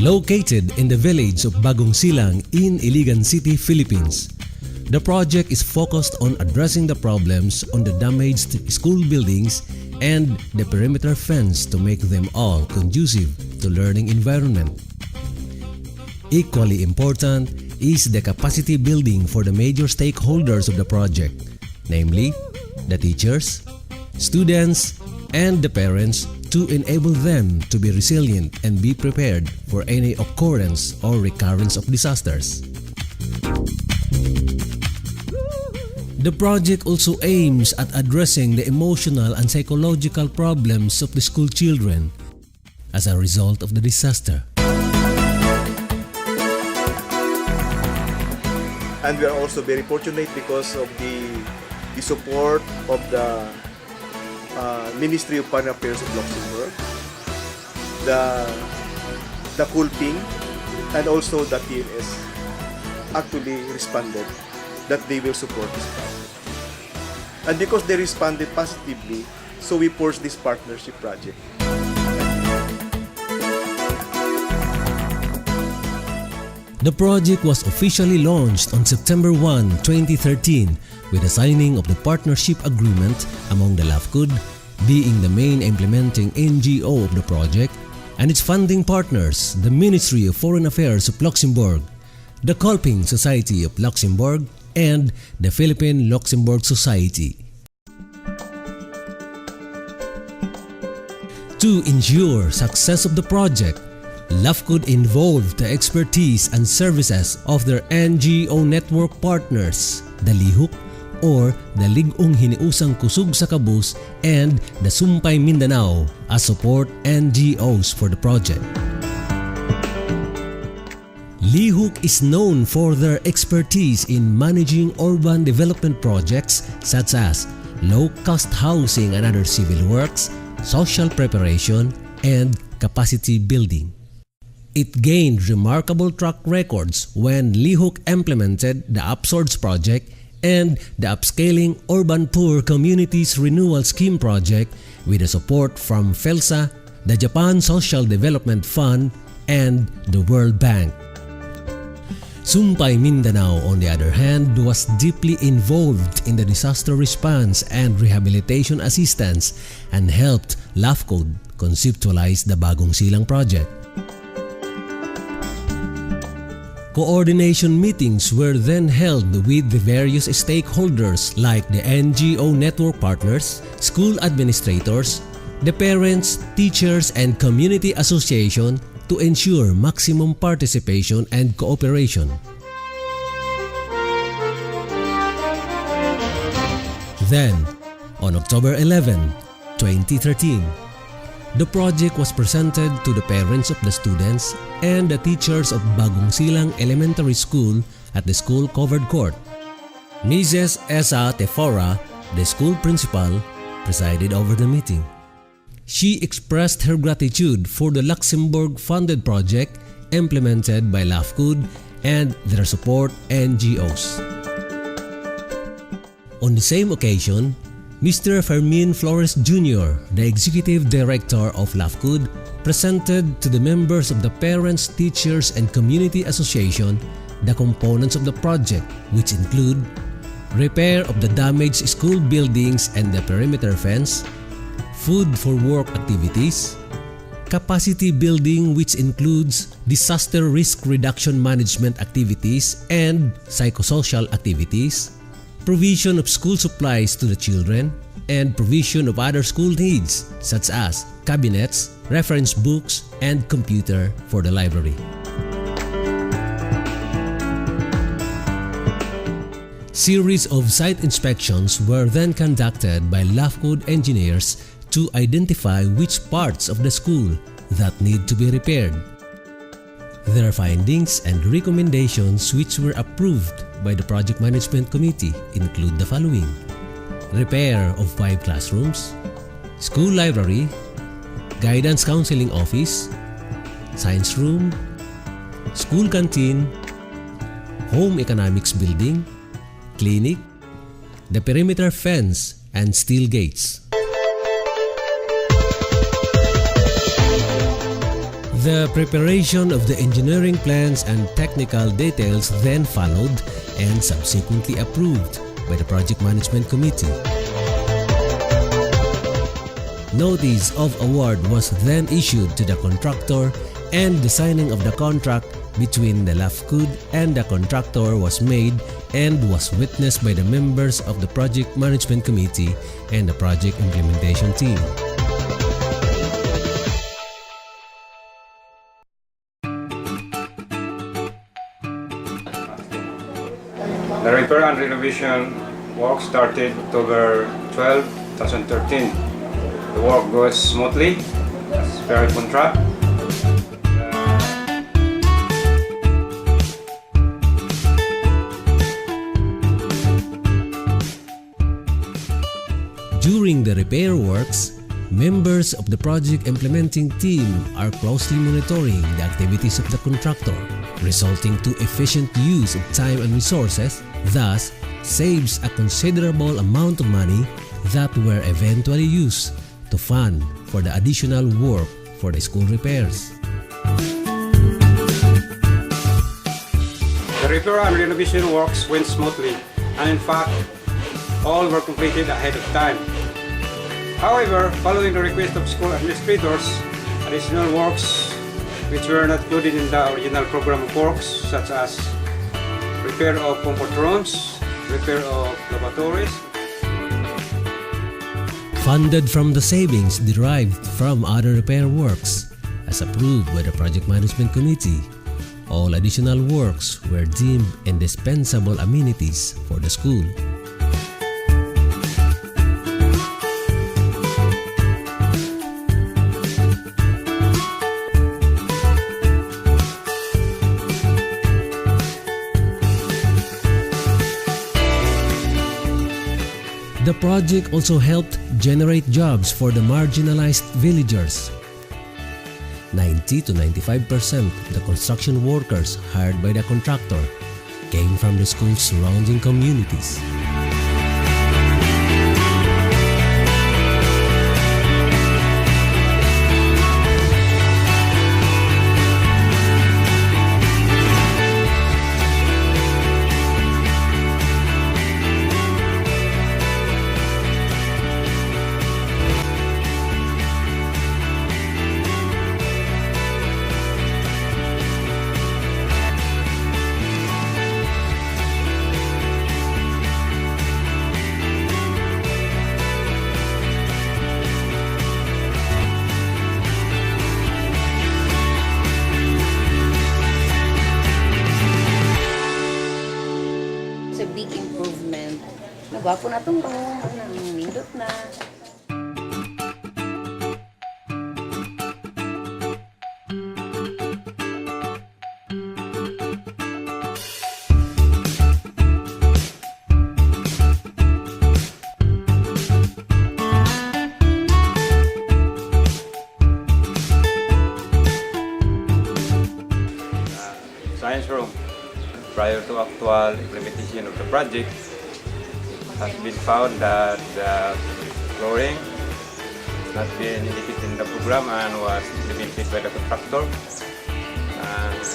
Located in the village of Bagong Silang in Iligan City, Philippines, the project is focused on addressing the problems on the damaged school buildings and the perimeter fence to make them all conducive to learning environment. Equally important is the capacity building for the major stakeholders of the project, namely the teachers, students, and the parents, to enable them to be resilient and be prepared for any occurrence or recurrence of disasters. The project also aims at addressing the emotional and psychological problems of the school children as a result of the disaster. And we are also very fortunate because of the support of the Ministry of Foreign Affairs of Luxembourg, the Kolping, and also the TNS actually responded that they will support this project. And because they responded positively, so we forced this partnership project. The project was officially launched on September 1, 2013 with the signing of the partnership agreement among the LAFCCOD, being the main implementing NGO of the project, and its funding partners, the Ministry of Foreign Affairs of Luxembourg, the Kolping Society of Luxembourg, and the Philippine Luxembourg Society. To ensure success of the project, LAFCCOD involved the expertise and services of their NGO network partners, the LIHUK or the Ligong Hiniusang Kusog sa Kabus, and the Sumpay Mindanao as support NGOs for the project. LIHUK is known for their expertise in managing urban development projects such as low-cost housing and other civil works, social preparation, and capacity building. It gained remarkable track records when LIHUK implemented the Upswords project and the Upscaling Urban Poor Communities Renewal Scheme project with the support from PHLSA, the Japan Social Development Fund, and the World Bank. Sumpay Mindanao, on the other hand, was deeply involved in the disaster response and rehabilitation assistance and helped LAFCCOD conceptualize the Bagong Silang project. Coordination meetings were then held with the various stakeholders like the NGO network partners, school administrators, the parents, teachers, and community association to ensure maximum participation and cooperation. Then, on October 11, 2013, the project was presented to the parents of the students and the teachers of Bagong Silang Elementary School at the school covered court. Mrs. Esa Tefora, the school principal, presided over the meeting. She expressed her gratitude for the Luxembourg-funded project implemented by LAFCCOD and their support NGOs. On the same occasion, Mr. Fermin Flores Jr., the Executive Director of LAFCCOD, presented to the members of the Parents, Teachers, and Community Association the components of the project, which include repair of the damaged school buildings and the perimeter fence, food for work activities, capacity building which includes disaster risk reduction management activities and psychosocial activities, provision of school supplies to the children, and provision of other school needs such as cabinets, reference books, and computer for the library. Series of site inspections were then conducted by LAFCCOD engineers to identify which parts of the school that need to be repaired. Their findings and recommendations, which were approved by the Project Management Committee, include the following: repair of 5 classrooms, school library, guidance counseling office, science room, school canteen, home economics building, clinic, the perimeter fence, and steel gates. The preparation of the engineering plans and technical details then followed and subsequently approved by the Project Management Committee. Notice of award was then issued to the contractor and the signing of the contract between the LAFCCOD and the contractor was made and was witnessed by the members of the Project Management Committee and the project implementation team. The repair and renovation work started October 12, 2013. The work goes smoothly as per contract. During the repair works, members of the project implementing team are closely monitoring the activities of the contractor, resulting to efficient use of time and resources, thus saves a considerable amount of money that were eventually used to fund for the additional work for the school repairs. The repair and renovation works went smoothly, and in fact, all were completed ahead of time. However, following the request of school administrators, additional works which were not included in the original program of works, such as repair of comfort rooms, repair of lavatories, Funded from the savings derived from other repair works, as approved by the Project Management Committee, all additional works were deemed indispensable amenities for the school. The project also helped generate jobs for the marginalized villagers. 90 to 95% of the construction workers hired by the contractor came from the school's surrounding communities. Big improvement. Nagwapo na itong room, nindot na. science room. Prior to actual implementation of the project, it has been found that the flooring has been indicated in the program and was implemented by the contractor. And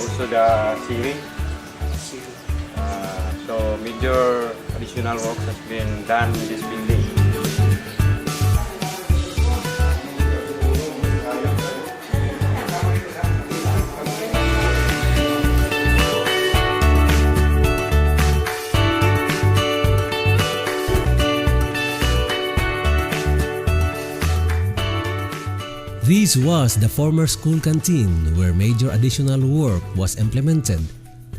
also the ceiling. So major additional work has been done in this building. This was the former school canteen where major additional work was implemented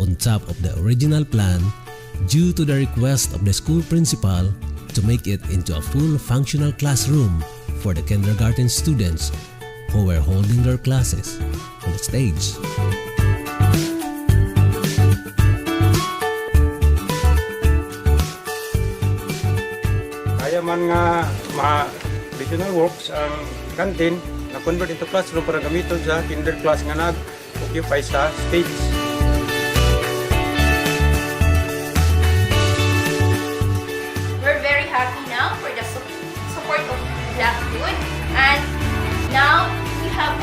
on top of the original plan due to the request of the school principal to make it into a full functional classroom for the kindergarten students who were holding their classes on the stage. Kaya man nga additional works ang canteen na-convert into classroom para gamiton sa kinder class nga nag-occupy sa stage. We're very happy now for the support of LAFCCOD, and now we have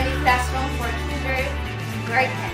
friendly classroom for kindergarten.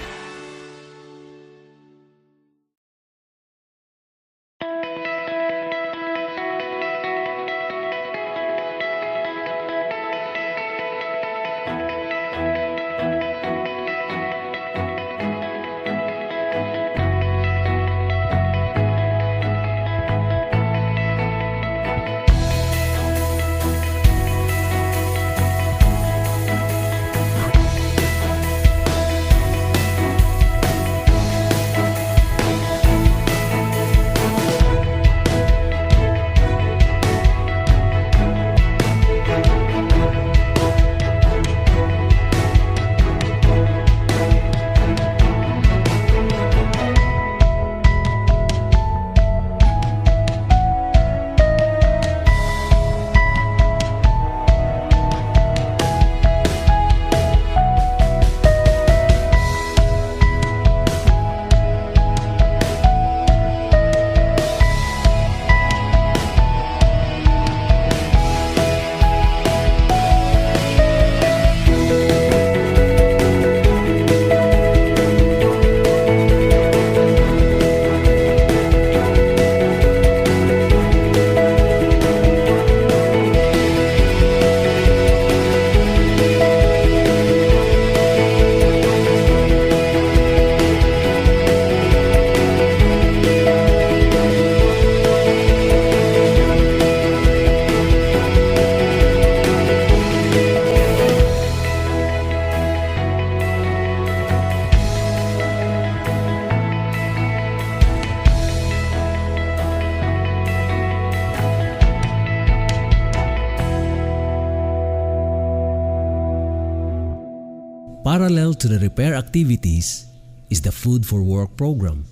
Parallel to the repair activities is the Food for Work program,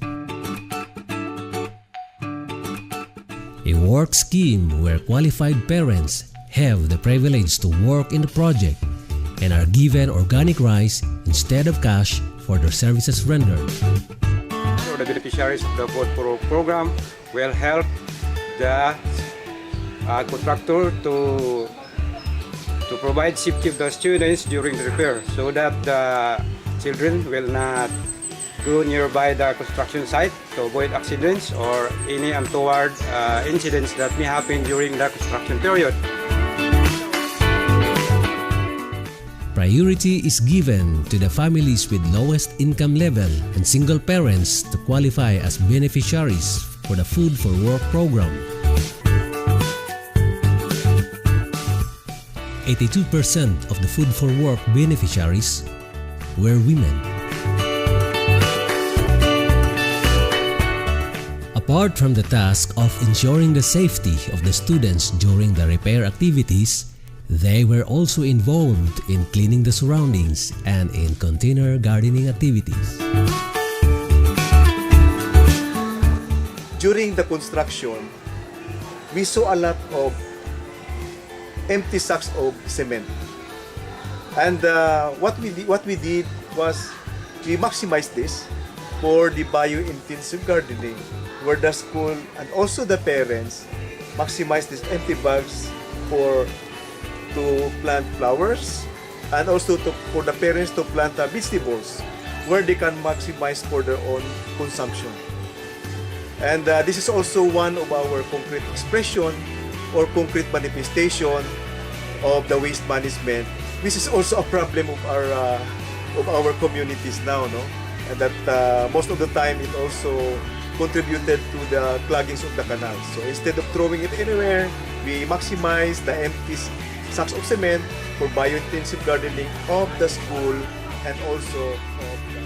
a work scheme where qualified parents have the privilege to work in the project and are given organic rice instead of cash for their services rendered. So the beneficiaries of the Food for Work program will help the contractor to provide safety of the students during the repair so that the children will not go nearby the construction site to avoid accidents or any untoward incidents that may happen during the construction period. Priority is given to the families with lowest income level and single parents to qualify as beneficiaries for the Food for Work program. 82% of the Food for Work beneficiaries were women. Apart from the task of ensuring the safety of the students during the repair activities, they were also involved in cleaning the surroundings and in container gardening activities. During the construction, we saw a lot of empty sacks of cement. And what we did was we maximized this for the bio-intensive gardening, where the school and also the parents maximize these empty bags to plant flowers, and also for the parents to plant vegetables where they can maximize for their own consumption. And this is also one of our concrete expression or concrete manifestation of the waste management, which is also a problem of our communities now, no? And that most of the time it also contributed to the cloggings of the canals. So instead of throwing it anywhere, we maximize the empty sacks of cement for bio-intensive gardening of the school and also of the